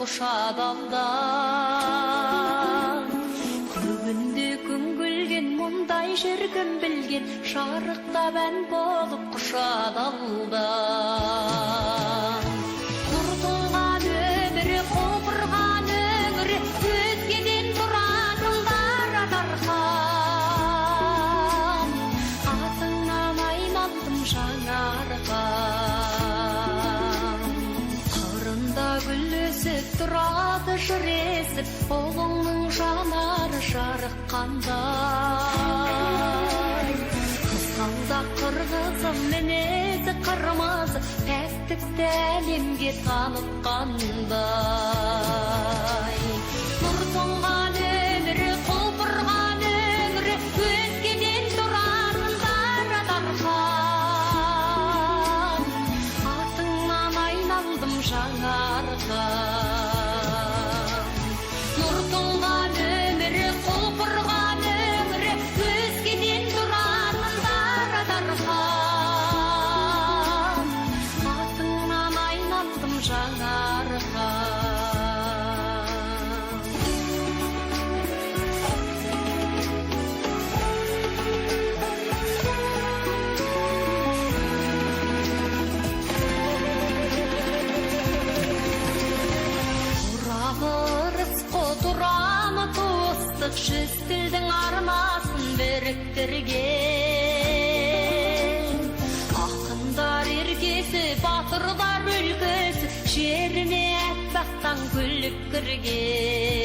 кушадалда Күгүндү күн күлген мындай жергим билген Шарыкта мен болуп кушадалда Куртулган өмүрү копурган өмүрү Өзгеден туратын бара дархан Атыңнан айландым жаңарган Кырында гүл өсүп турады жыр эсип Оğlуңнун жанары жарыккандай Кызганда кыргызым менези кырмызы Пәктикти әлемге таныткандай Нур тоңган өмүрү кулпурган өмүрү Өзгеден туратын бара дархан Атыңнан айландым жаңарган Нур тоңган өмүрү кулпурган өмүрү Өзгеден туратын бара дархан Атыңнан айландым жаңарган Турамы туыстык жүз тилдин арнасын бириктирген Акындар эргеси, батырдар өлкөсү Жерине аппактан күлүп кирген